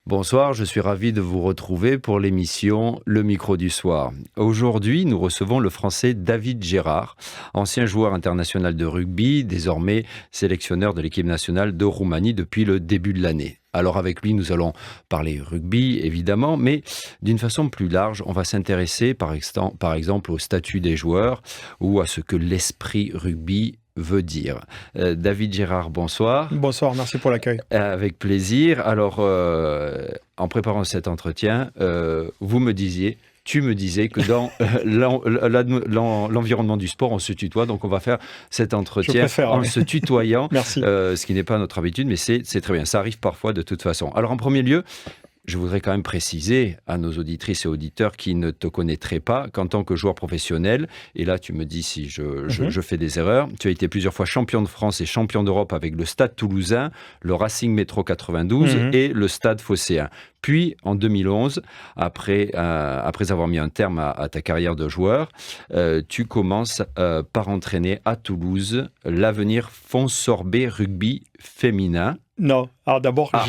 Bonsoir, je suis ravi de vous retrouver pour l'émission Le Micro du Soir. Aujourd'hui, nous recevons le Français David Gérard, ancien joueur international de rugby, désormais sélectionneur de l'équipe nationale de Roumanie depuis le début de l'année. Alors avec lui, nous allons parler rugby, évidemment, mais d'une façon plus large, on va s'intéresser par exemple au statut des joueurs ou à ce que l'esprit rugby veut dire. David Gérard, bonsoir. Bonsoir, merci pour l'accueil. Avec plaisir. Alors, en préparant cet entretien, tu me disais que dans l'environnement du sport, on se tutoie. Donc, on va faire cet entretien en se tutoyant. Merci. Ce qui n'est pas notre habitude, mais c'est très bien. Ça arrive parfois de toute façon. Alors, en premier lieu, je voudrais quand même préciser à nos auditrices et auditeurs qui ne te connaîtraient pas qu'en tant que joueur professionnel, et là tu me dis si je fais des erreurs, tu as été plusieurs fois champion de France et champion d'Europe avec le Stade Toulousain, le Racing Métro 92 et le Stade Phocéen. Puis en 2011, après avoir mis un terme à ta carrière de joueur, tu commences par entraîner à Toulouse l'Avenir Fonsorbet Rugby féminin. Non, alors d'abord, à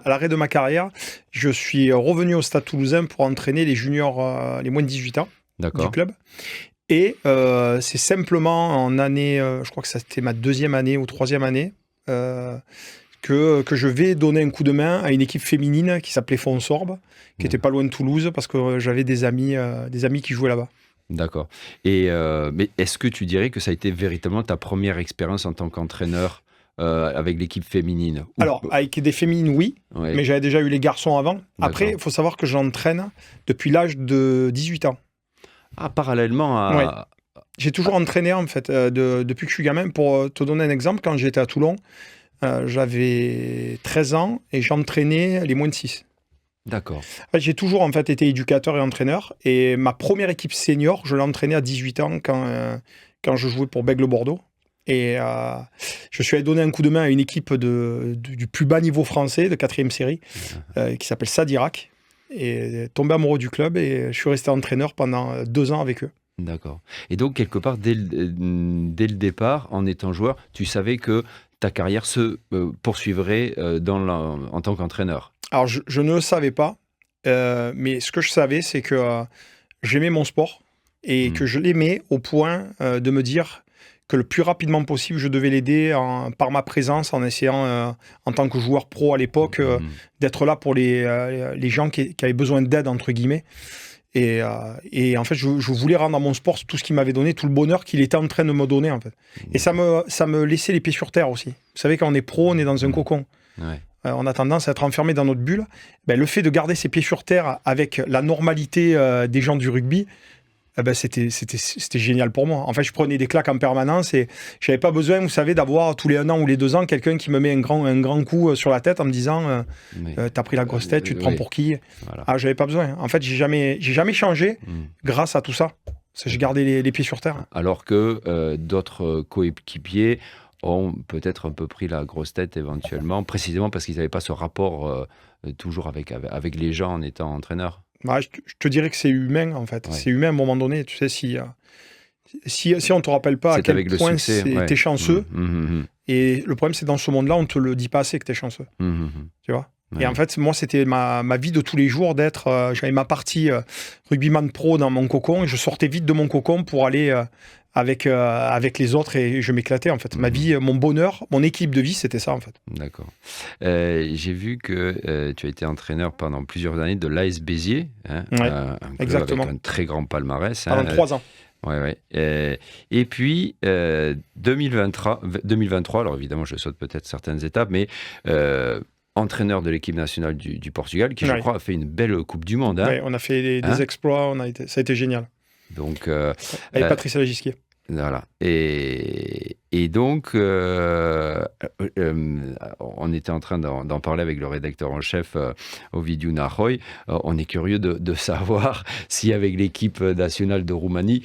l'arrêt de ma carrière, je suis revenu au Stade Toulousain pour entraîner les juniors, les moins de 18 ans du club. Et c'est simplement en année, je crois que c'était ma deuxième année ou troisième année, que je vais donner un coup de main à une équipe féminine qui s'appelait Fonsorbe, qui était pas loin de Toulouse, parce que j'avais des amis qui jouaient là-bas. D'accord. Mais est-ce que tu dirais que ça a été véritablement ta première expérience en tant qu'entraîneur avec l'équipe féminine? Alors, avec des féminines, oui, mais j'avais déjà eu les garçons avant. Après, il faut savoir que j'entraîne depuis l'âge de 18 ans. Ah, parallèlement à... Ouais. J'ai toujours entraîné, en fait, depuis que je suis gamin. Pour te donner un exemple, quand j'étais à Toulon, j'avais 13 ans et j'entraînais les moins de 6. D'accord. En fait, j'ai toujours, en fait, été éducateur et entraîneur. Et ma première équipe senior, je l'ai entraînée à 18 ans quand je jouais pour Bègles-Bordeaux. Et je suis allé donner un coup de main à une équipe du plus bas niveau français, de 4e série, qui s'appelle Sadirac. Et tombé amoureux du club et je suis resté entraîneur pendant 2 ans avec eux. D'accord. Et donc, quelque part, dès le départ, en étant joueur, tu savais que ta carrière se poursuivrait en tant qu'entraîneur? Alors, je ne le savais pas, mais ce que je savais, c'est que j'aimais mon sport et que je l'aimais au point de me dire que le plus rapidement possible, je devais l'aider par ma présence, en essayant, en tant que joueur pro à l'époque, d'être là pour les gens qui avaient besoin d'aide, entre guillemets. Et en fait, je voulais rendre à mon sport tout ce qu'il m'avait donné, tout le bonheur qu'il était en train de me donner, en fait. Et ça me laissait les pieds sur terre aussi. Vous savez, quand on est pro, on est dans un cocon. Ouais. On a tendance à être enfermé dans notre bulle. Ben, le fait de garder ses pieds sur terre avec la normalité des gens du rugby, c'était génial pour moi. En fait, je prenais des claques en permanence et je n'avais pas besoin, vous savez, d'avoir tous les 1 an ou les 2 ans quelqu'un qui me met un grand coup sur la tête en me disant t'as pris la grosse tête, tu te prends pour qui? Voilà. Ah, j'avais pas besoin. En fait, j'ai jamais changé grâce à tout ça. J'ai gardé les pieds sur terre. Alors que d'autres coéquipiers ont peut-être un peu pris la grosse tête éventuellement, précisément parce qu'ils n'avaient pas ce rapport toujours avec les gens en étant entraîneur. Je te dirais que c'est humain, en fait. Ouais. C'est humain à un moment donné. Tu sais, si on ne te rappelle pas à quel point t'es chanceux, et le problème, c'est dans ce monde-là, on ne te le dit pas assez que t'es chanceux. Tu vois. Et en fait, moi, c'était ma vie de tous les jours d'être... j'avais ma partie rugbyman pro dans mon cocon, et je sortais vite de mon cocon pour aller... avec les autres et je m'éclatais en fait. Ma vie, mon bonheur, mon équipe de vie, c'était ça en fait. D'accord. J'ai vu que tu as été entraîneur pendant plusieurs années de l'AS Béziers, un club exactement. avec un très grand palmarès. Pendant 3 ans. Ouais. Et puis 2023, alors évidemment je saute peut-être certaines étapes, mais entraîneur de l'équipe nationale du Portugal, qui je crois a fait une belle Coupe du Monde. Oui, on a fait des exploits, ça a été génial. Donc, avec Patrice Lagisquier. Voilà. Et donc, on était en train d'en parler avec le rédacteur en chef, Ovidiu Nahoy. On est curieux de savoir si avec l'équipe nationale de Roumanie,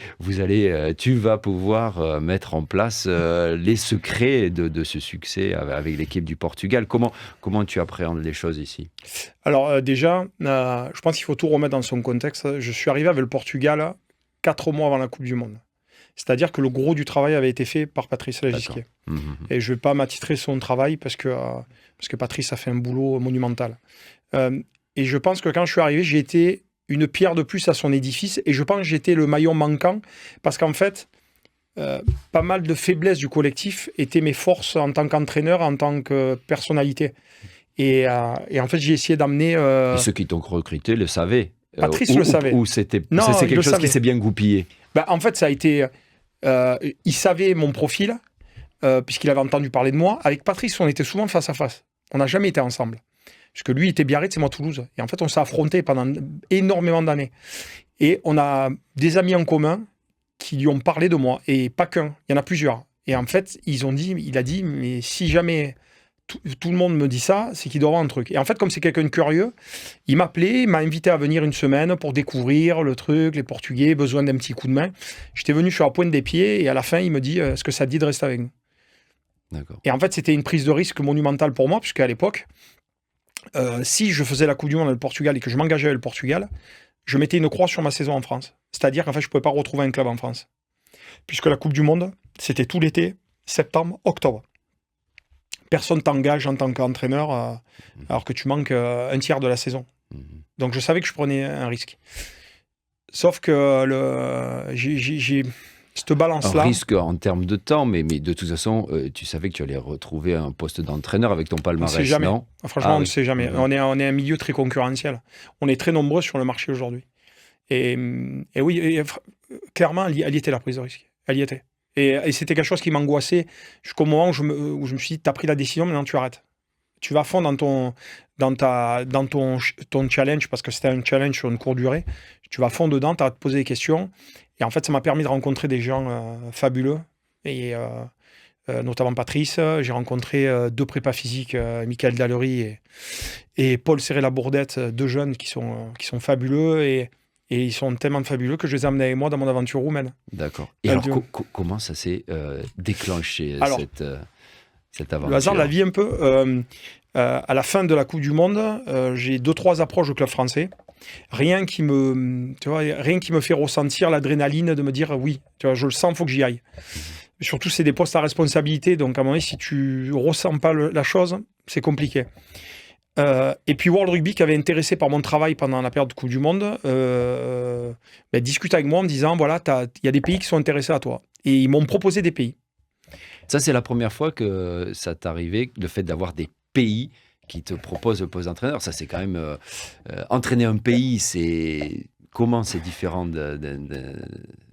tu vas pouvoir mettre en place les secrets de ce succès avec l'équipe du Portugal. Comment tu appréhendes les choses ici? Alors déjà, je pense qu'il faut tout remettre dans son contexte. Je suis arrivé avec le Portugal 4 mois avant la Coupe du Monde. C'est-à-dire que le gros du travail avait été fait par Patrice Lagisquier. Et je ne vais pas m'attitrer son travail parce que Patrice a fait un boulot monumental. Et je pense que quand je suis arrivé, j'ai été une pierre de plus à son édifice. Et je pense que j'étais le maillon manquant parce qu'en fait, pas mal de faiblesses du collectif étaient mes forces en tant qu'entraîneur, en tant que personnalité. Et en fait, j'ai essayé d'amener... Et ceux qui t'ont recruté le savaient. Patrice le savait. Ou c'est Non, il quelque le chose savait. qui s'est bien goupillé. En fait, ça a été... il savait mon profil, puisqu'il avait entendu parler de moi. Avec Patrice, on était souvent face à face. On n'a jamais été ensemble. Parce que lui était Biarritz et moi Toulouse. Et en fait, on s'est affrontés pendant énormément d'années. Et on a des amis en commun qui lui ont parlé de moi. Et pas qu'un, il y en a plusieurs. Et en fait, il a dit, mais si jamais tout le monde me dit ça, c'est qu'il doit y avoir un truc. Et en fait, comme c'est quelqu'un de curieux, il m'appelait, il m'a invité à venir une semaine pour découvrir le truc, les Portugais, besoin d'un petit coup de main. J'étais venu sur la pointe des pieds et à la fin, il me dit, est-ce que ça te dit de rester avec nous? D'accord. Et en fait, c'était une prise de risque monumentale pour moi, puisqu'à l'époque, si je faisais la Coupe du Monde avec le Portugal et que je m'engageais avec le Portugal, je mettais une croix sur ma saison en France. C'est-à-dire qu'en fait, je ne pouvais pas retrouver un club en France. Puisque la Coupe du Monde, c'était tout l'été, septembre, octobre. Personne t'engage en tant qu'entraîneur alors que tu manques un tiers de la saison. Donc je savais que je prenais un risque. Sauf que j'ai cette balance-là. Un risque en termes de temps, mais de toute façon, tu savais que tu allais retrouver un poste d'entraîneur avec ton palmarès, on ne sait jamais. non? Franchement, on ne sait jamais. On est un milieu très concurrentiel. On est très nombreux sur le marché aujourd'hui. Et oui, clairement, elle y était la prise de risque. Elle y était. Et c'était quelque chose qui m'angoissait jusqu'au moment où je me suis dit, tu as pris la décision, maintenant tu arrêtes. Tu vas à fond dans ton challenge, parce que c'était un challenge sur une courte durée. Tu vas à fond dedans, tu as à te poser des questions. Et en fait, ça m'a permis de rencontrer des gens fabuleux, et notamment Patrice. J'ai rencontré 2 prépas physiques, Michael Dallery et Paul Serré-Labourdette, 2 jeunes qui sont fabuleux. Et ils sont tellement fabuleux que je les ai amenés avec moi dans mon aventure roumaine. D'accord. Et alors, comment ça s'est déclenché, cette aventure? Le hasard de la vie un peu. À la fin de la Coupe du Monde, j'ai 2-3 approches au club français. Rien qui me fait ressentir l'adrénaline de me dire oui, tu vois, je le sens, il faut que j'y aille. Surtout, c'est des postes à responsabilité, donc à un moment donné, si tu ressens pas la chose, c'est compliqué. Et puis World Rugby, qui avait intéressé par mon travail pendant la période de Coupe du Monde, discute avec moi en me disant, voilà, il y a des pays qui sont intéressés à toi. Et ils m'ont proposé des pays. Ça, c'est la première fois que ça t'arrivait, le fait d'avoir des pays qui te proposent le poste d'entraîneur. Ça, c'est quand même... entraîner un pays, comment c'est différent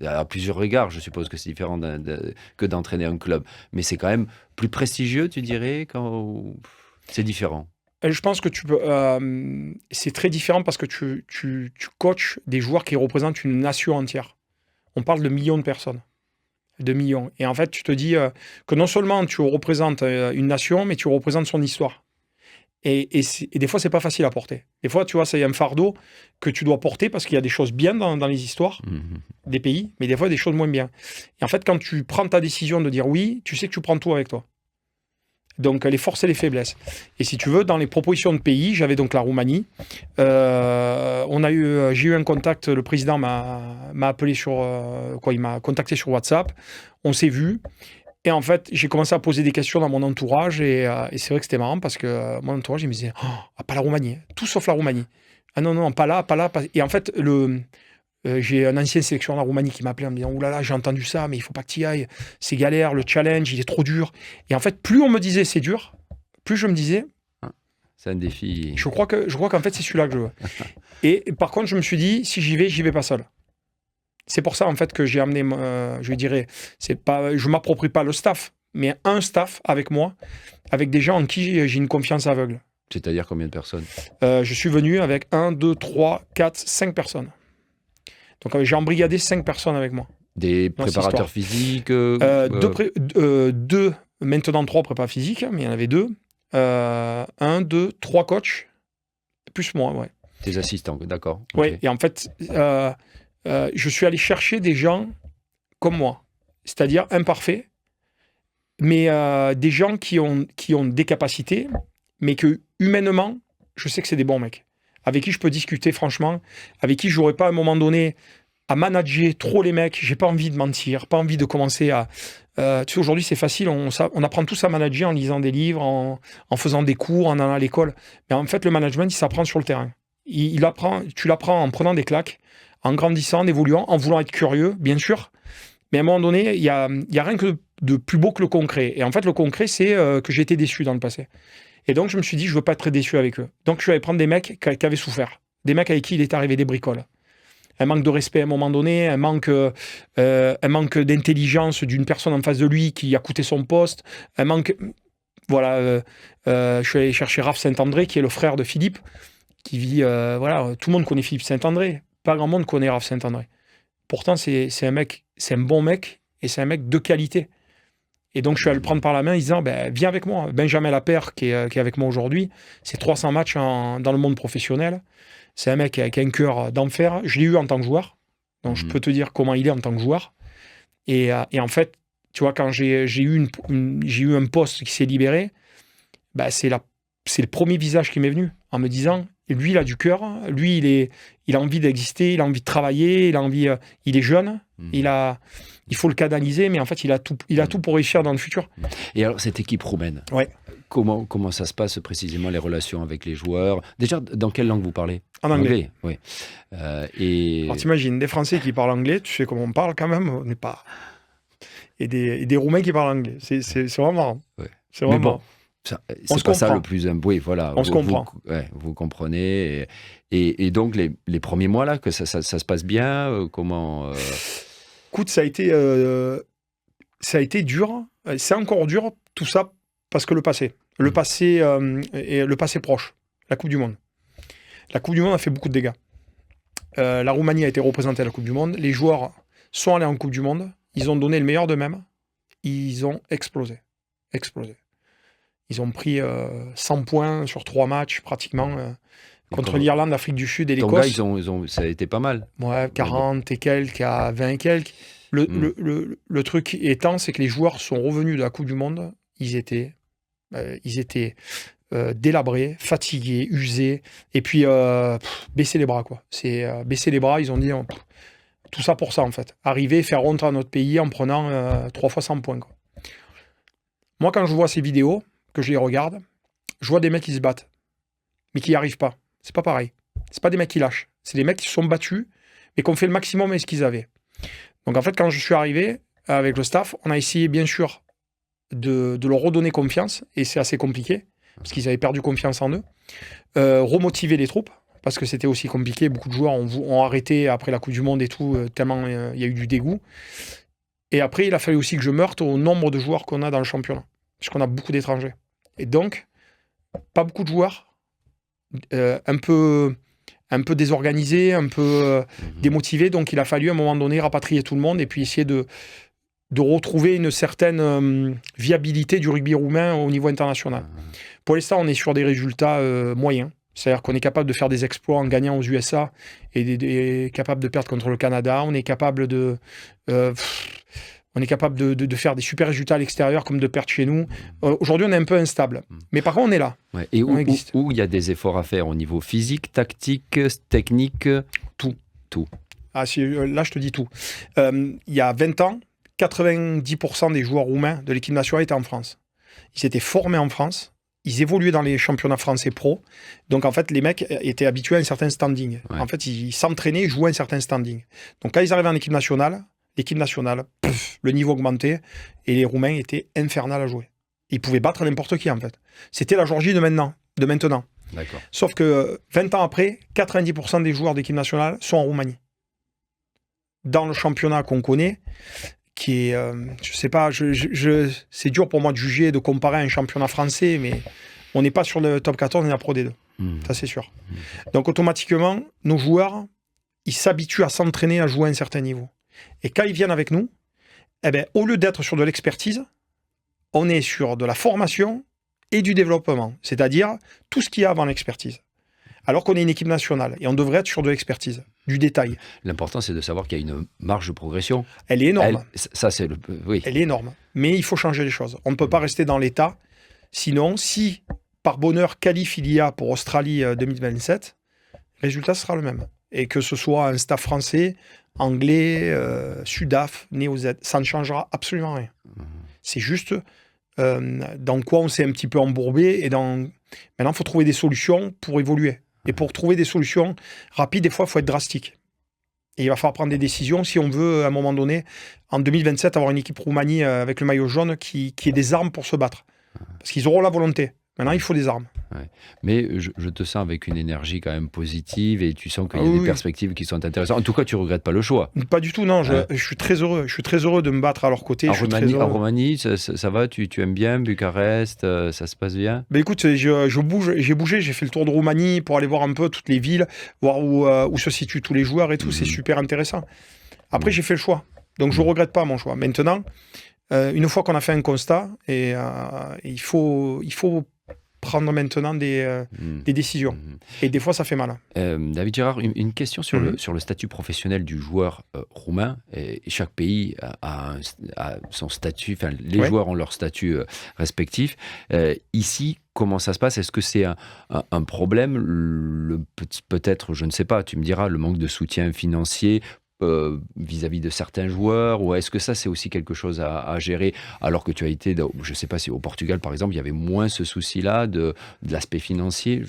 à plusieurs regards, je suppose que c'est différent que d'entraîner un club. Mais c'est quand même plus prestigieux, tu dirais, c'est différent. Je pense que c'est très différent parce que tu coaches des joueurs qui représentent une nation entière. On parle de millions de personnes. De millions. Et en fait, tu te dis que non seulement tu représentes une nation, mais tu représentes son histoire. Et des fois, c'est pas facile à porter. Des fois, tu vois, c'est un fardeau que tu dois porter parce qu'il y a des choses bien dans les histoires des pays, mais des fois, des choses moins bien. Et en fait, quand tu prends ta décision de dire oui, tu sais que tu prends tout avec toi. Donc, les forces et les faiblesses. Et si tu veux, dans les propositions de pays, j'avais donc la Roumanie. J'ai eu un contact, le président m'a appelé il m'a contacté sur WhatsApp. On s'est vu. Et en fait, j'ai commencé à poser des questions dans mon entourage. Et c'est vrai que c'était marrant parce que mon entourage, il me disait pas la Roumanie. Tout sauf la Roumanie. Ah non, pas là. Et en fait, j'ai un ancien sélectionneur de la Roumanie qui m'appelait en me disant « Ouh là là, j'ai entendu ça, mais il faut pas que tu y ailles. C'est galère, le challenge, il est trop dur. » Et en fait, plus on me disait « c'est dur », plus je me disais « c'est un défi. » Je crois qu'en fait, c'est celui-là que je veux. Et par contre, je me suis dit « si j'y vais pas seul. » C'est pour ça, en fait, que j'ai amené, je m'approprie pas le staff, mais un staff avec moi, avec des gens en qui j'ai une confiance aveugle. C'est-à-dire combien de personnes? Je suis venu avec 1, 2, 3, 4, 5 personnes. Donc j'ai embrigadé 5 personnes avec moi. Des préparateurs physiques 2, maintenant 3 prépas physiques, mais il y en avait 2. 1, 2, 3 coachs, plus moi, ouais. Tes assistants, d'accord. Oui, Okay. Et en fait, je suis allé chercher des gens comme moi, c'est-à-dire imparfaits, mais des gens qui ont des capacités, mais que humainement, je sais que c'est des bons mecs, avec qui je peux discuter franchement, avec qui j'aurais pas à un moment donné à manager trop les mecs. J'ai pas envie de mentir, pas envie de commencer à... tu sais, aujourd'hui, c'est facile, on apprend tous à manager en lisant des livres, en faisant des cours, en allant à l'école. Mais en fait, le management, il s'apprend sur le terrain. Tu l'apprends en prenant des claques, en grandissant, en évoluant, en voulant être curieux, bien sûr. Mais à un moment donné, il y a rien que de plus beau que le concret. Et en fait, le concret, c'est que j'ai été déçu dans le passé. Et donc, je me suis dit, je veux pas être très déçu avec eux. Donc, je suis allé prendre des mecs qui avaient souffert. Des mecs avec qui il est arrivé des bricoles. Un manque de respect à un moment donné, un manque d'intelligence d'une personne en face de lui qui a coûté son poste, un manque... Voilà, je suis allé chercher Raph Saint-André, qui est le frère de Philippe, qui vit... voilà, tout le monde connaît Philippe Saint-André. Pas grand monde connaît Raph Saint-André. Pourtant, c'est un bon mec, et c'est un mec de qualité. Et donc, je suis allé le prendre par la main en disant, viens avec moi. Benjamin Lapère, qui est avec moi aujourd'hui, c'est 300 matchs dans le monde professionnel. C'est un mec qui a un cœur d'enfer. Je l'ai eu en tant que joueur. Donc, je peux te dire comment il est en tant que joueur. Et en fait, tu vois, quand j'ai eu un poste qui s'est libéré, c'est le premier visage qui m'est venu en me disant, lui, il a du cœur. Lui, il a envie d'exister. Il a envie de travailler. Il est jeune. Il faut le canaliser, mais en fait, il a tout pour réussir dans le futur. Et alors, cette équipe roumaine, ouais. Comment ça se passe précisément, les relations avec les joueurs? Déjà, dans quelle langue vous parlez? En anglais. Oui. Alors, t'imagines, des Français qui parlent anglais, tu sais comment on parle quand même, on n'est pas... Et des Roumains qui parlent anglais. C'est vraiment marrant. Ouais. C'est vraiment marrant. C'est pas ça le plus... Oui, voilà. On se comprend. Vous comprenez. Et donc, les premiers mois, là, que ça se passe bien, comment... Écoute, ça a été dur. C'est encore dur, tout ça, parce que le passé et le passé proche, la Coupe du Monde. La Coupe du Monde a fait beaucoup de dégâts. La Roumanie a été représentée à la Coupe du Monde. Les joueurs sont allés en Coupe du Monde. Ils ont donné le meilleur d'eux-mêmes. Ils ont explosé. Ils ont pris 100 points sur 3 matchs, pratiquement, contre l'Irlande, l'Afrique du Sud et l'Écosse. Ça a été pas mal. Ouais, 40 et quelques à 20 et quelques. Le truc étant, c'est que les joueurs sont revenus de la Coupe du Monde. Ils étaient délabrés, fatigués, usés, et puis baisser les bras, quoi. C'est baisser les bras, ils ont dit tout ça pour ça, en fait. Arriver, faire honte à notre pays en prenant 3 fois 100 points, quoi. Moi, quand je vois ces vidéos, que je les regarde, je vois des mecs qui se battent, mais qui n'y arrivent pas. C'est pas pareil. C'est pas des mecs qui lâchent. C'est des mecs qui se sont battus, mais qui ont fait le maximum avec ce qu'ils avaient. Donc, en fait, quand je suis arrivé avec le staff, on a essayé, bien sûr, de leur redonner confiance, et c'est assez compliqué, parce qu'ils avaient perdu confiance en eux. Remotiver les troupes, parce que c'était aussi compliqué. Beaucoup de joueurs ont arrêté après la Coupe du Monde et tout, tellement il y a eu du dégoût. Et après, il a fallu aussi que je meurtre au nombre de joueurs qu'on a dans le championnat, puisqu'on a beaucoup d'étrangers. Et donc, pas beaucoup de joueurs, un peu désorganisés, un peu démotivés. Donc, il a fallu à un moment donné rapatrier tout le monde et puis essayer de retrouver une certaine viabilité du rugby roumain au niveau international. Pour l'instant, on est sur des résultats moyens. C'est-à-dire qu'on est capable de faire des exploits en gagnant aux USA et capable de perdre contre le Canada. On est capable de faire des super résultats à l'extérieur comme de perdre chez nous. Aujourd'hui, on est un peu instable. Mais par contre, on est là. Ouais. Et où il y a des efforts à faire au niveau physique, tactique, technique? Tout. Ah, là, je te dis tout. Il y a 20 ans, 90% des joueurs roumains de l'équipe nationale étaient en France. Ils étaient formés en France. Ils évoluaient dans les championnats français pro. Donc, en fait, les mecs étaient habitués à un certain standing. Ouais. En fait, ils s'entraînaient, jouaient un certain standing. Donc, quand ils arrivaient en équipe nationale, le niveau augmentait et les Roumains étaient infernales à jouer. Ils pouvaient battre n'importe qui, en fait. C'était la Géorgie de maintenant. D'accord. Sauf que 20 ans après, 90% des joueurs d'équipe nationale sont en Roumanie. Dans le championnat qu'on connaît, qui est, je sais pas, c'est dur pour moi de juger, de comparer un championnat français, mais on n'est pas sur le top 14, on est à Pro D2. Ça, c'est sûr. Donc, automatiquement, nos joueurs, ils s'habituent à s'entraîner, à jouer à un certain niveau. Et quand ils viennent avec nous, au lieu d'être sur de l'expertise, on est sur de la formation et du développement, c'est-à-dire tout ce qu'il y a avant l'expertise. Alors qu'on est une équipe nationale et on devrait être sur de l'expertise, du détail. L'important, c'est de savoir qu'il y a une marge de progression. Elle est énorme. Oui. Elle est énorme. Mais il faut changer les choses. On ne peut pas rester dans l'état. Sinon, si par bonheur qualif il y a pour Australie 2027, le résultat sera le même. Et que ce soit un staff français, anglais, Sudaf, Néo-Z, ça ne changera absolument rien. C'est juste dans quoi on s'est un petit peu embourbé. Maintenant, il faut trouver des solutions pour évoluer. Et pour trouver des solutions rapides, des fois, il faut être drastique. Et il va falloir prendre des décisions si on veut, à un moment donné, en 2027, avoir une équipe Roumanie avec le maillot jaune qui ait des armes pour se battre. Parce qu'ils auront la volonté. Maintenant, il faut des armes. Ouais. Mais je te sens avec une énergie quand même positive et tu sens qu'il y a des perspectives qui sont intéressantes. En tout cas, tu ne regrettes pas le choix. Pas du tout, non. Je suis très heureux. Je suis très heureux de me battre à leur côté. En Roumanie, ça va, tu aimes bien Bucarest, ça se passe bien? Écoute, j'ai bougé, j'ai fait le tour de Roumanie pour aller voir un peu toutes les villes, voir où se situent tous les joueurs et tout. C'est super intéressant. Après, j'ai fait le choix. Donc, je ne regrette pas mon choix. Maintenant, une fois qu'on a fait un constat, il faut prendre maintenant des décisions. Et des fois, ça fait mal. David Gérard, une question sur le statut professionnel du joueur roumain. Et chaque pays a son statut, enfin, les joueurs ont leur statut respectif. Ici, comment ça se passe? Est-ce que c'est un problème? Peut-être, je ne sais pas, tu me diras, le manque de soutien financier vis-à-vis de certains joueurs, ou est-ce que ça c'est aussi quelque chose à gérer, alors que tu as été, je ne sais pas si au Portugal par exemple, il y avait moins ce souci-là de l'aspect financier?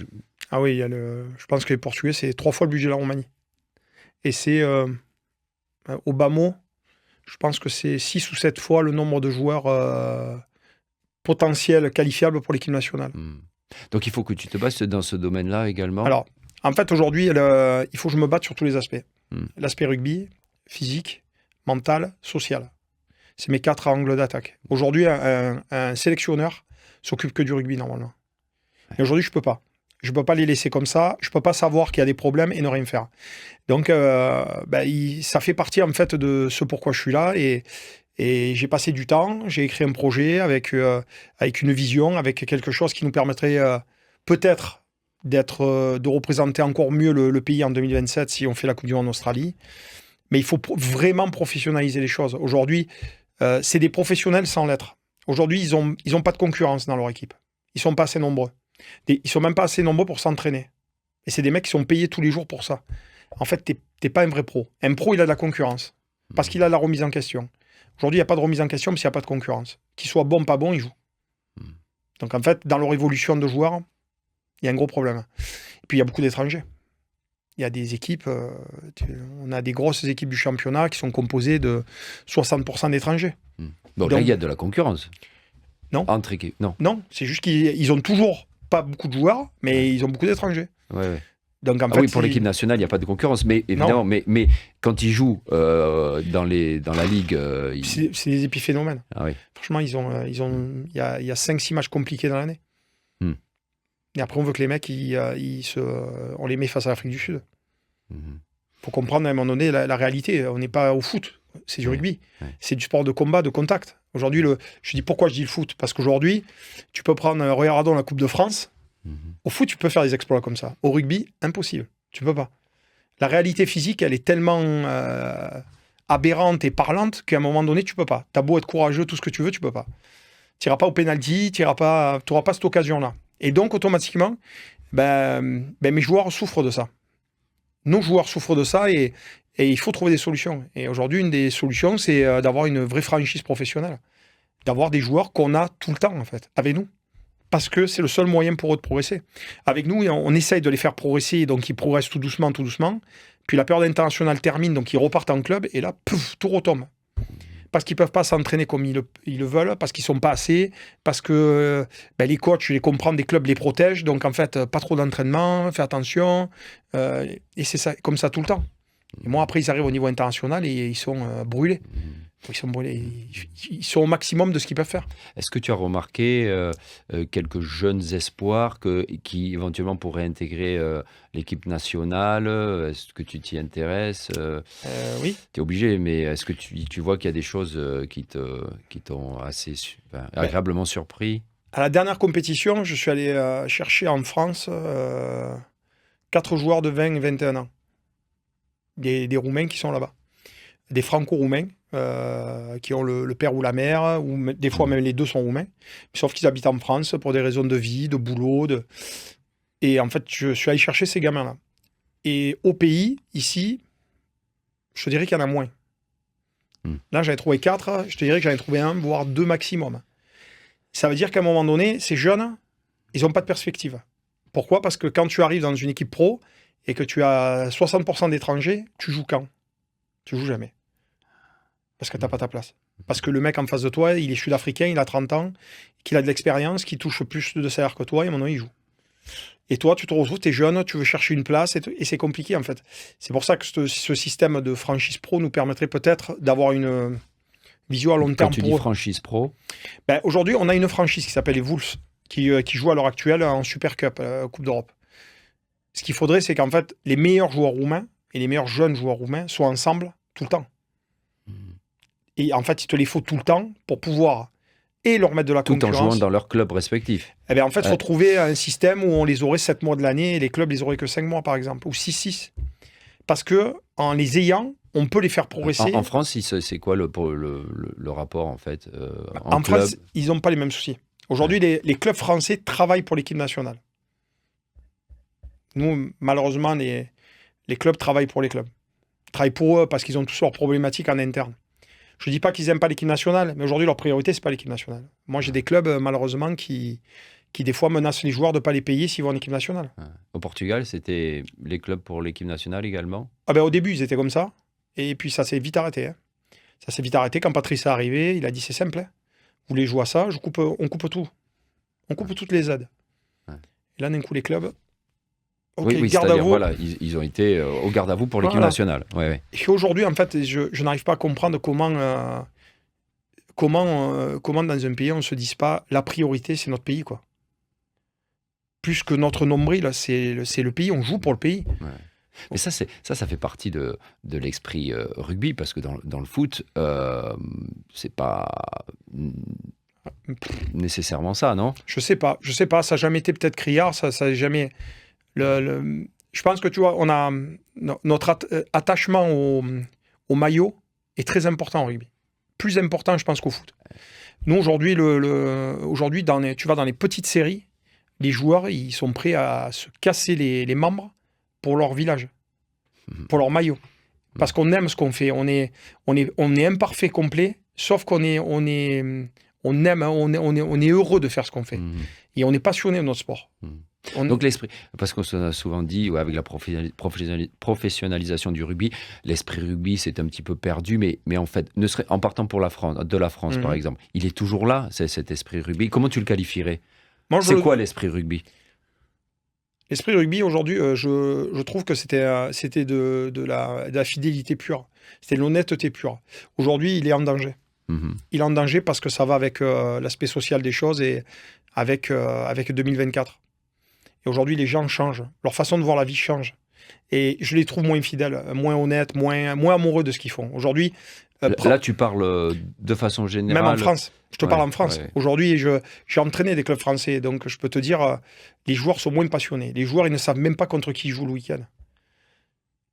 Ah oui, je pense que les Portugais c'est 3 fois le budget de la Roumanie. Et c'est au bas mot, je pense que c'est 6 ou 7 fois le nombre de joueurs potentiels qualifiables pour l'équipe nationale. Donc il faut que tu te battes dans ce domaine-là également? Alors, en fait aujourd'hui, il faut que je me batte sur tous les aspects. L'aspect rugby, physique, mental, social. C'est mes 4 angles d'attaque. Aujourd'hui, un sélectionneur s'occupe que du rugby normalement. Et aujourd'hui, je peux pas. Je peux pas les laisser comme ça. Je peux pas savoir qu'il y a des problèmes et ne rien faire. Donc, ça fait partie en fait de ce pourquoi je suis là. Et j'ai passé du temps. J'ai écrit un projet avec une vision, avec quelque chose qui nous permettrait peut-être de représenter encore mieux le pays en 2027 si on fait la Coupe du Monde en Australie. Mais il faut vraiment professionnaliser les choses. Aujourd'hui, c'est des professionnels sans l'être. Aujourd'hui, ils ont pas de concurrence dans leur équipe. Ils sont pas assez nombreux. Ils sont même pas assez nombreux pour s'entraîner. Et c'est des mecs qui sont payés tous les jours pour ça. En fait, t'es pas un vrai pro. Un pro, il a de la concurrence. Parce qu'il a de la remise en question. Aujourd'hui, il n'y a pas de remise en question parce qu'il n'y a pas de concurrence. Qu'il soit bon, pas bon, il joue. Donc en fait, dans leur évolution de joueurs, il y a un gros problème. Et puis, il y a beaucoup d'étrangers. Il y a des équipes, on a des grosses équipes du championnat qui sont composées de 60% d'étrangers. Donc là, il y a de la concurrence. Non. Entre équipes, non. Non, c'est juste qu'ils ont toujours pas beaucoup de joueurs, mais ils ont beaucoup d'étrangers. Ouais. Donc en fait, oui, pour l'équipe nationale, il n'y a pas de concurrence, mais évidemment, mais quand ils jouent dans la ligue... C'est des épiphénomènes. Ah oui. Franchement, il y a 5-6 matchs compliqués dans l'année. Et après, on veut que les mecs, on les met face à l'Afrique du Sud. Faut comprendre à un moment donné la réalité. On n'est pas au foot, c'est du rugby. C'est du sport de combat, de contact. Aujourd'hui, je dis pourquoi je dis le foot. Parce qu'aujourd'hui, tu peux prendre, regardons la Coupe de France. Au foot, tu peux faire des exploits comme ça. Au rugby, impossible. Tu peux pas. La réalité physique, elle est tellement aberrante et parlante qu'à un moment donné, tu peux pas. T'as beau être courageux, tout ce que tu veux, tu peux pas. Tu n'iras pas au pénalty, tu n'auras pas cette occasion-là. Et donc, automatiquement, mes joueurs souffrent de ça. Nos joueurs souffrent de ça et il faut trouver des solutions. Et aujourd'hui, une des solutions, c'est d'avoir une vraie franchise professionnelle. D'avoir des joueurs qu'on a tout le temps, en fait, avec nous. Parce que c'est le seul moyen pour eux de progresser. Avec nous, on essaye de les faire progresser, donc ils progressent tout doucement. Puis la période internationale termine, donc ils repartent en club, et là, pouf, tout retombe. Parce qu'ils ne peuvent pas s'entraîner comme ils le veulent, parce qu'ils ne sont pas assez, parce que les coachs, je les comprends, des clubs les protègent, donc en fait, pas trop d'entraînement, fais attention, et c'est ça, comme ça tout le temps. Et moi, après, ils arrivent au niveau international et ils sont brûlés. Ils sont au maximum de ce qu'ils peuvent faire. Est-ce que tu as remarqué quelques jeunes espoirs qui éventuellement pourraient intégrer l'équipe nationale? Est-ce que tu t'y intéresses? Oui. Tu es obligé, mais est-ce que tu vois qu'il y a des choses qui t'ont assez agréablement surpris? À la dernière compétition, je suis allé chercher en France 4 joueurs de 20 et 21 ans. Des Roumains qui sont là-bas. Des Franco-Roumains. Qui ont le père ou la mère, ou des fois même les deux sont roumains, sauf qu'ils habitent en France pour des raisons de vie, de boulot. Et en fait, je suis allé chercher ces gamins-là. Et au pays, ici, je te dirais qu'il y en a moins. Là, j'en ai trouvé 4, je te dirais que j'en ai trouvé 1, voire 2 maximum. Ça veut dire qu'à un moment donné, ces jeunes, ils n'ont pas de perspective. Pourquoi? Parce que quand tu arrives dans une équipe pro et que tu as 60% d'étrangers, tu joues quand? Tu joues jamais. Parce que tu n'as pas ta place. Parce que le mec en face de toi, il est sud-africain, il a 30 ans, qu'il a de l'expérience, qu'il touche plus de salaire que toi, et maintenant il joue. Et toi, tu te retrouves, tu es jeune, tu veux chercher une place, et c'est compliqué en fait. C'est pour ça que ce système de franchise pro nous permettrait peut-être d'avoir une vision à long terme. Quand tu dis franchise pro, aujourd'hui, on a une franchise qui s'appelle les Wolves, qui joue à l'heure actuelle en Super Cup, Coupe d'Europe. Ce qu'il faudrait, c'est qu'en fait, les meilleurs joueurs roumains et les meilleurs jeunes joueurs roumains soient ensemble tout le temps. Et en fait, il te les faut tout le temps pour pouvoir et leur mettre de la concurrence. Tout en jouant dans leur club respectif. Eh bien, en fait, il faut trouver un système où on les aurait 7 mois de l'année et les clubs les auraient que 5 mois, par exemple, ou 6. Parce que en les ayant, on peut les faire progresser. En France, c'est quoi le rapport, en fait En France, ils n'ont pas les mêmes soucis. Aujourd'hui, les clubs français travaillent pour l'équipe nationale. Nous, malheureusement, les clubs travaillent pour les clubs. Ils travaillent pour eux parce qu'ils ont tous leurs problématiques en interne. Je ne dis pas qu'ils n'aiment pas l'équipe nationale, mais aujourd'hui, leur priorité, ce n'est pas l'équipe nationale. Moi, j'ai des clubs, malheureusement, qui des fois menacent les joueurs de ne pas les payer s'ils vont en équipe nationale. Au Portugal, c'était les clubs pour l'équipe nationale également? Au début, ils étaient comme ça. Et puis, ça s'est vite arrêté. Ça s'est vite arrêté. Quand Patrice est arrivé, il a dit, c'est simple. Vous voulez jouer à ça, on coupe tout. On coupe toutes les aides. Et là, d'un coup, les clubs... Okay, oui, garde à vous. Voilà, ils ont été au garde à vous pour l'équipe nationale. Ouais. Et aujourd'hui, en fait, je n'arrive pas à comprendre comment dans un pays, on ne se dise pas la priorité, c'est notre pays, quoi. Plus que notre nombril, c'est le pays, on joue pour le pays. Ouais. Mais ça fait partie de l'esprit rugby, parce que dans le foot, c'est pas nécessairement ça, non? Je sais pas, ça n'a jamais été peut-être criard, ça n'a jamais... je pense que tu vois, on a notre attachement au maillot est très important en rugby. Plus important, je pense, qu'au foot. Nous, aujourd'hui, tu vas dans les petites séries, les joueurs, ils sont prêts à se casser les membres pour leur village, pour leur maillot. Parce qu'on aime ce qu'on fait. On est imparfait complet, sauf qu'on est heureux de faire ce qu'on fait. Et on est passionné de notre sport. Donc l'esprit, parce qu'on a souvent dit, avec la professionnalisation du rugby, l'esprit rugby s'est un petit peu perdu, mais en fait, en partant de la France, par exemple, il est toujours là, cet esprit rugby. Comment tu le qualifierais? C'est quoi l'esprit rugby? L'esprit rugby, aujourd'hui, je trouve que c'était de la fidélité pure. C'était de l'honnêteté pure. Aujourd'hui, il est en danger. Il est en danger parce que ça va avec l'aspect social des choses et avec 2024. Et aujourd'hui, les gens changent. Leur façon de voir la vie change. Et je les trouve moins fidèles, moins honnêtes, moins amoureux de ce qu'ils font. Aujourd'hui... Là, tu parles de façon générale... Même en France. Je te parle en France. Ouais. Aujourd'hui, j'ai entraîné des clubs français. Donc, je peux te dire, les joueurs sont moins passionnés. Les joueurs, ils ne savent même pas contre qui ils jouent le week-end.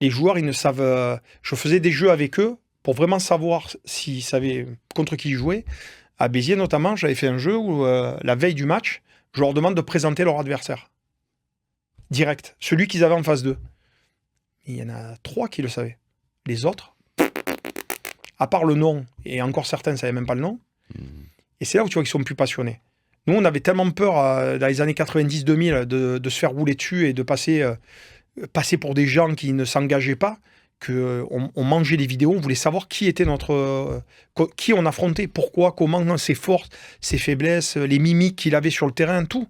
Les joueurs, ils ne savent... je faisais des jeux avec eux pour vraiment savoir s'ils savaient contre qui ils jouaient. À Béziers, notamment, j'avais fait un jeu où, la veille du match, je leur demande de présenter leur adversaire. Direct. Celui qu'ils avaient en face d'eux. Il y en a 3 qui le savaient. Les autres, à part le nom, et encore certains ne savaient même pas le nom, et c'est là où tu vois qu'ils sont plus passionnés. Nous, on avait tellement peur dans les années 90-2000 de se faire rouler dessus et de passer pour des gens qui ne s'engageaient pas, qu'on mangeait les vidéos, on voulait savoir qui était qui on affrontait, pourquoi, comment, ses forces, ses faiblesses, les mimiques qu'il avait sur le terrain, tout.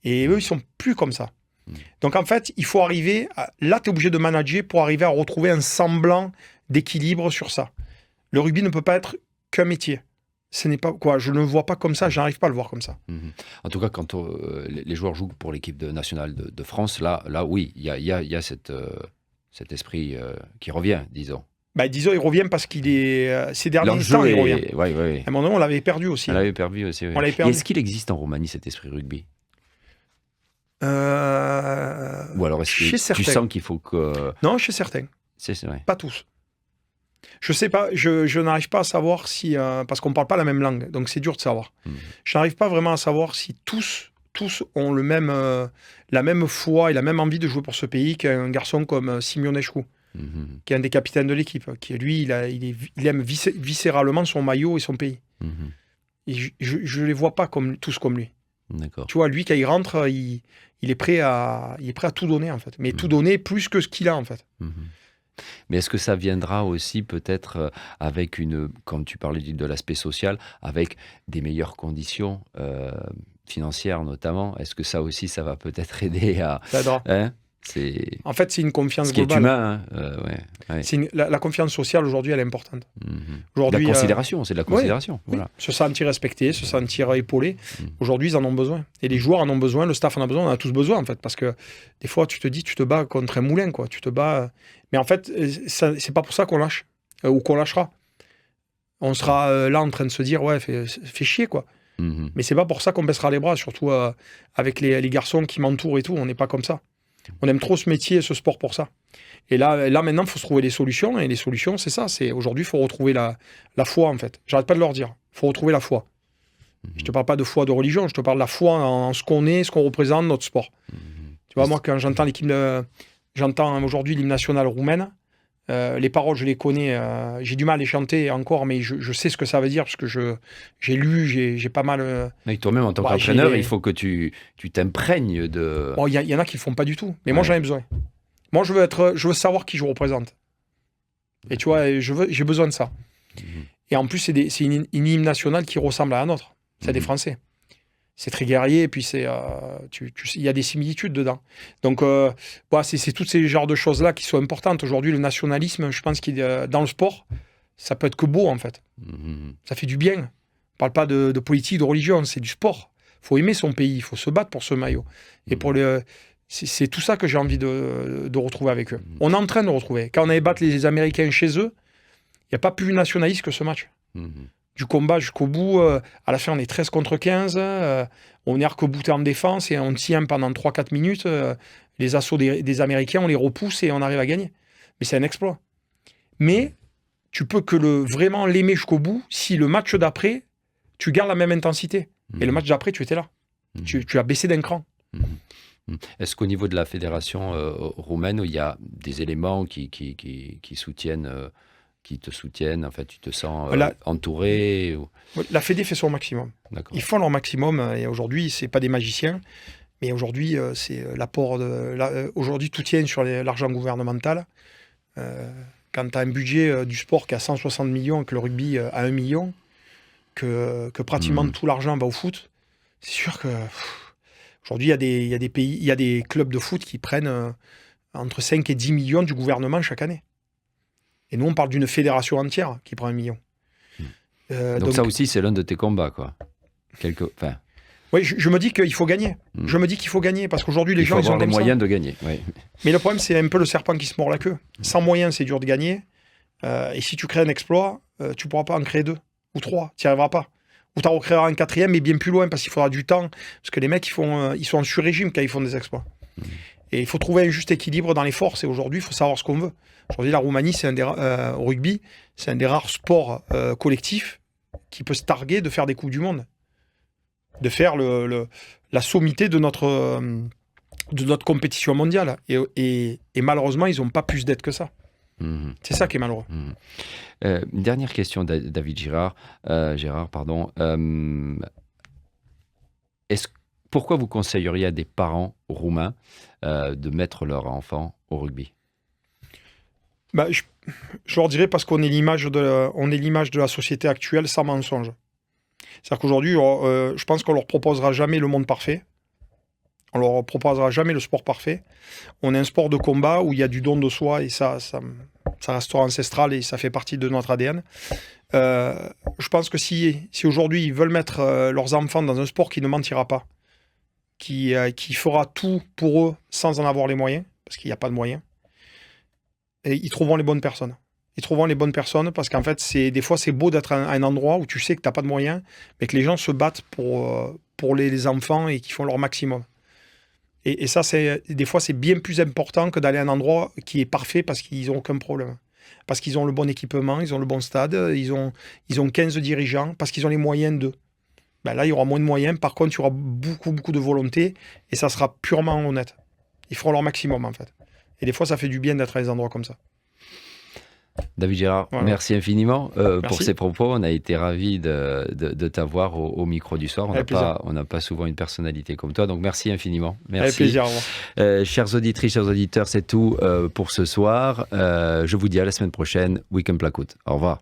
Et eux, ils sont plus comme ça. Donc en fait, il faut arriver... Là, tu es obligé de manager pour arriver à retrouver un semblant d'équilibre sur ça. Le rugby ne peut pas être qu'un métier. Ce n'est pas quoi. Je ne le vois pas comme ça, je n'arrive pas à le voir comme ça. En tout cas, quand les joueurs jouent pour l'équipe nationale de France, là oui, il y a cet esprit qui revient, disons. Disons, il revient parce qu'il est... ces derniers temps, il revient. Oui. À un moment donné, on l'avait perdu aussi. On l'avait perdu aussi, oui. Est-ce qu'il existe en Roumanie, cet esprit rugby? Ou alors est-ce que tu sens qu'il faut que... Non, chez certains. C'est vrai. Pas tous. Je sais pas, je n'arrive pas à savoir si... parce qu'on ne parle pas la même langue, donc c'est dur de savoir. Je n'arrive pas vraiment à savoir si tous tous ont la même foi et la même envie de jouer pour ce pays qu'un garçon comme Simionescu, qui est un des capitaines de l'équipe, qui lui, il aime viscéralement son maillot et son pays. Et je ne les vois pas tous comme lui. D'accord. Tu vois, lui, quand il rentre, il est prêt à tout donner, en fait. Mais tout donner plus que ce qu'il a, en fait. Mais est-ce que ça viendra aussi peut-être avec comme tu parlais de l'aspect social, avec des meilleures conditions financières notamment? Est-ce que ça aussi, ça va peut-être aider à... Ça aidera. Hein, en fait, c'est une confiance ce qui globale. est humain. Ouais. La confiance sociale, aujourd'hui, elle est importante. Aujourd'hui, la considération, c'est de la considération. Oui, Voilà. se sentir respecté, se sentir épaulé. Aujourd'hui, ils en ont besoin. Et les joueurs en ont besoin, le staff en a besoin, on en a tous besoin, en fait. Parce que des fois, tu te bats contre un moulin, quoi. Tu te bats... Mais en fait, c'est pas pour ça qu'on lâche. Ou qu'on lâchera. On sera là en train de se dire, ouais, fais chier, quoi. Mais c'est pas pour ça qu'on baissera les bras, surtout avec les garçons qui m'entourent et tout. On n'est pas comme ça. On aime trop ce métier et ce sport pour ça. Et là maintenant, il faut se trouver des solutions. Et les solutions, c'est ça. Aujourd'hui, il faut retrouver la foi, en fait. J'arrête pas de leur dire. Il faut retrouver la foi. Je te parle pas de foi de religion. Je te parle de la foi en ce qu'on est, ce qu'on représente, notre sport. Tu vois, moi, quand j'entends j'entends aujourd'hui l'hymne national roumaine, les paroles, je les connais. J'ai du mal à les chanter encore, mais je sais ce que ça veut dire parce que j'ai lu, j'ai pas mal... Mais toi-même, en tant qu'entraîneur, il faut que tu t'imprègnes de... Bon, il y en a qui le font pas du tout, mais moi, j'en ai besoin. Moi, je veux savoir qui je représente. Et tu vois, j'ai besoin de ça. Et en plus, c'est une hymne nationale qui ressemble à la nôtre. C'est des Français. C'est très guerrier, et puis il y a des similitudes dedans. Donc, c'est tous ces genres de choses-là qui sont importantes. Aujourd'hui, le nationalisme, je pense qu'il dans le sport, ça peut être que beau, en fait. Ça fait du bien. On ne parle pas de politique, de religion, c'est du sport. Il faut aimer son pays, il faut se battre pour ce maillot. Et c'est tout ça que j'ai envie de retrouver avec eux. On est en train de retrouver. Quand on allait battre les Américains chez eux, il n'y a pas plus nationaliste que ce match. Du combat jusqu'au bout, à la fin on est 13 contre 15, on est arc-bouté en défense et on tient pendant 3-4 minutes, les assauts des Américains, on les repousse et on arrive à gagner. Mais c'est un exploit. Mais tu peux vraiment l'aimer jusqu'au bout si le match d'après, tu gardes la même intensité. Et le match d'après, tu étais là. Tu as baissé d'un cran. Est-ce qu'au niveau de la fédération roumaine, il y a des éléments qui soutiennent... qui te soutiennent, en fait, tu te sens entouré La Fédé fait son maximum. Ils font leur maximum, et aujourd'hui, c'est pas des magiciens, mais aujourd'hui, c'est l'apport aujourd'hui, tout tient sur l'argent gouvernemental. Quand tu as un budget du sport qui a 160 millions, que le rugby a 1 million, que pratiquement tout l'argent va au foot, c'est sûr que... aujourd'hui, il y a des pays, il y a des clubs de foot qui prennent entre 5 et 10 millions du gouvernement chaque année. Et nous, on parle d'une fédération entière qui prend 1 million. Donc ça aussi, c'est l'un de tes combats, quoi. Oui, je me dis qu'il faut gagner. Je me dis qu'il faut gagner, parce qu'aujourd'hui, les gens, ils ont les moyens de gagner. Oui. Mais le problème, c'est un peu le serpent qui se mord la queue. Sans moyens, c'est dur de gagner. Et si tu crées un exploit, tu ne pourras pas en créer 2 ou 3. Tu n'y arriveras pas. Ou tu en recréeras un 4e, mais bien plus loin, parce qu'il faudra du temps. Parce que les mecs, ils sont en sur-régime quand ils font des exploits. Et il faut trouver un juste équilibre dans les forces. Et aujourd'hui, il faut savoir ce qu'on veut. Aujourd'hui, la Roumanie, au rugby, c'est un des rares sports collectifs qui peut se targuer de faire des Coupes du Monde. De faire la sommité de notre compétition mondiale. Et malheureusement, ils n'ont pas plus d'aide que ça. C'est ça qui est malheureux. Une dernière question, David Gérard. Pourquoi vous conseilleriez à des parents roumains de mettre leur enfant au rugby ? Je leur dirais parce qu'on est l'image de la société actuelle sans mensonge. C'est-à-dire qu'aujourd'hui, je pense qu'on leur proposera jamais le monde parfait. On leur proposera jamais le sport parfait. On est un sport de combat où il y a du don de soi et ça restera ancestral et ça fait partie de notre ADN. Je pense que si aujourd'hui ils veulent mettre leurs enfants dans un sport qui ne mentira pas, qui fera tout pour eux sans en avoir les moyens, parce qu'il n'y a pas de moyens, et ils trouveront les bonnes personnes. Ils trouveront les bonnes personnes parce qu'en fait, des fois, c'est beau d'être à un endroit où tu sais que tu n'as pas de moyens, mais que les gens se battent pour les enfants et qui font leur maximum. Et ça, des fois, c'est bien plus important que d'aller à un endroit qui est parfait parce qu'ils n'ont aucun problème. Parce qu'ils ont le bon équipement, ils ont le bon stade, ils ont 15 dirigeants, parce qu'ils ont les moyens d'eux. ben là, il y aura moins de moyens. Par contre, il y aura beaucoup, beaucoup de volonté et ça sera purement honnête. Ils feront leur maximum, en fait. Et des fois, ça fait du bien d'être à des endroits comme ça. David Gérard, Voilà. merci infiniment pour Merci. ces propos. On a été ravis de t'avoir au micro du soir. Avec plaisir. On n'a pas souvent une personnalité comme toi, donc merci infiniment. Merci. Avec plaisir, au revoir. Chères auditrices, chers auditeurs, c'est tout pour ce soir. Je vous dis à la semaine prochaine. Week-end Placoute. Au revoir.